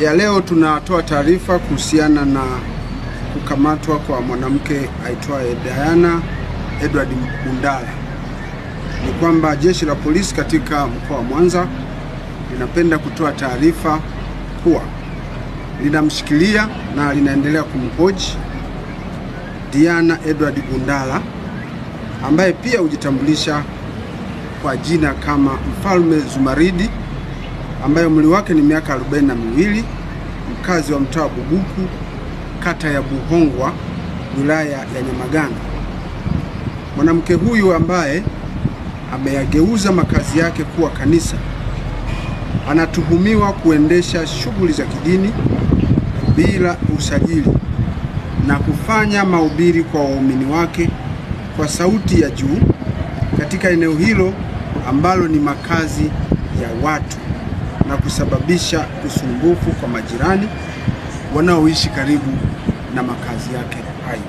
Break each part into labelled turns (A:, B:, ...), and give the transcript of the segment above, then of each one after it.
A: ya leo tunatoa taarifa kuhusiana na kukamatwa kwa mwanamke aitwaye Diana Edward Bundala. Ni kwamba jeshi la polisi katika mkoa wa Mwanza linapenda kutoa taarifa kuwa linamshikilia na linaendelea kumhoji Diana Edward Bundala, ambaye pia hujitambulisha kwa jina kama Mfalme Zumaridi, ambaye umri wake ni miaka 42, mkazi wa mtaa wa Bubuku, kata ya Buhongwa, wilaya ya Nyamagana. Mwanamke huyu ambaye ameyageuza makazi yake kuwa kanisa anatuhumiwa kuendesha shughuli za kidini bila usajili na kufanya mahubiri kwa waumini wake kwa sauti ya juu katika eneo hilo ambalo ni makazi ya watu na kusababisha usumbufu kwa majirani wanaoishi karibu na makazi yake hayo.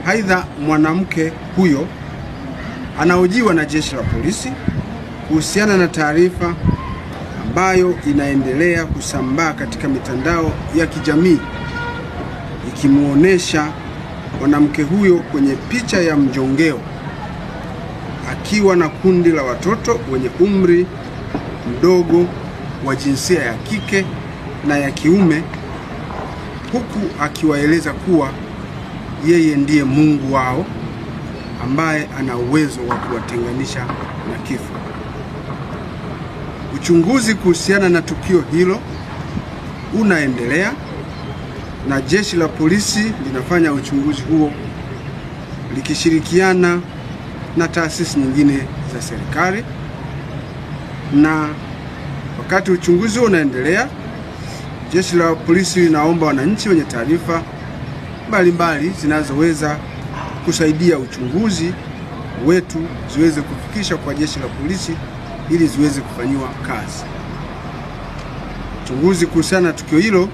A: Aidha, mwanamke huyo anahojiwa na jeshi la polisi kuhusiana na taarifa ambayo inaendelea kusambaa katika mitandao ya kijamii ikimuonesha mwanamke huyo kwenye picha ya mjongeo akiwa na kundi la watoto wenye umri mdogo wa jinsia ya kike na ya kiume, huku akiwaeleza kuwa yeye ndiye Mungu wao ambaye ana uwezo wa kuwatenganisha na kifo. Uchunguzi kuhusiana na tukio hilo unaendelea na jeshi la polisi linafanya uchunguzi huo likishirikiana na taasisi nyingine za serikali. Na wakati uchunguzi unaendelea, jeshi la polisi linaomba wananchi wenye taarifa mbalimbali zinazoweza kusaidia uchunguzi wetu ziweze kufikisha kwa jeshi la polisi ili ziweze kufanyiwa kazi. Uchunguzi kuhusiana na tukio hilo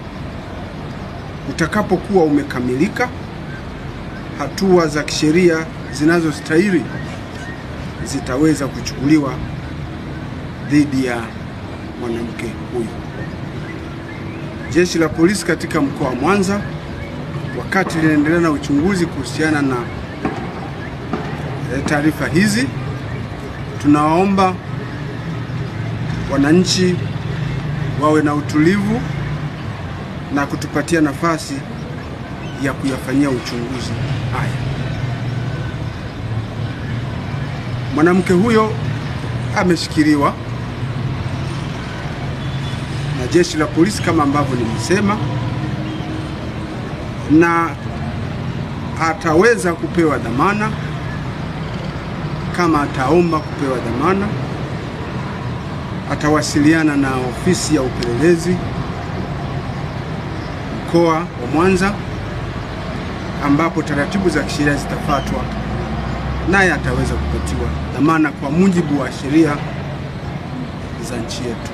A: utakapokuwa umekamilika, hatua za kisheria zinazostahili zitaweza kuchukuliwa dhidi ya mwanamke huyu. Jeshi la polisi katika mkoa wa Mwanza, wakati linaendelea na uchunguzi kuhusiana na taarifa hizi, tunawaomba wananchi wawe na utulivu na kutupatia nafasi ya kuyafanyia uchunguzi haya. Mwanamke huyo ameshikiliwa na jeshi la polisi kama ambavyo nimesema, na ataweza kupewa dhamana kama ataomba kupewa dhamana. Atawasiliana na ofisi ya upelelezi mkoa wa Mwanza ambapo taratibu za kisheria zitafuatwa, naye ataweza kupatiwa dhamana kwa mujibu wa sheria za nchi yetu.